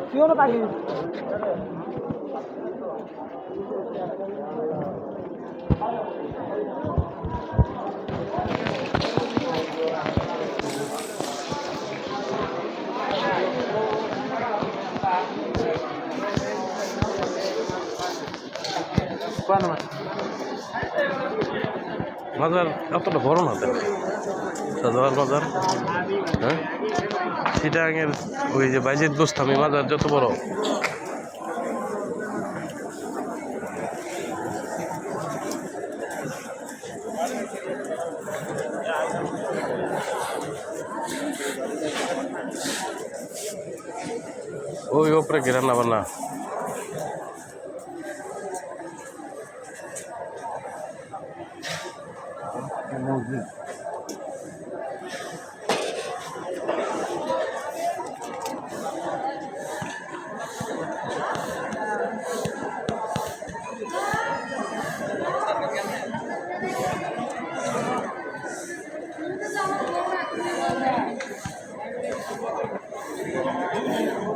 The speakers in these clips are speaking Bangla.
কি হলো তাকে মাজার এতটা বড় না দেখ সাদোয়ার মাজার, হ্যাঁ চিটাগাংয়ের ওই যে বাইজিদ গোস্তামি মাজার যত বড়। ওই ওপরে কি রান্না বান্না?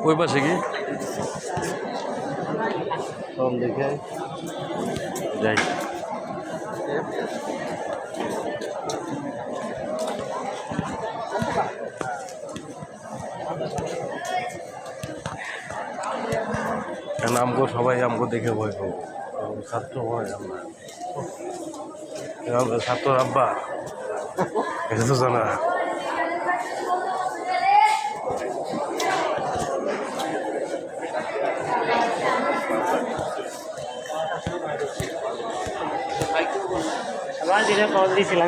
ওই পাশে কি চল দেখে যাই। কারণ আমগো সবাই আমগো দেখে ভয় পাবো, ছাত্র ভয় আমরা ছাত্র আব্বা এটা তো জানা। কল দিয়েছিলাম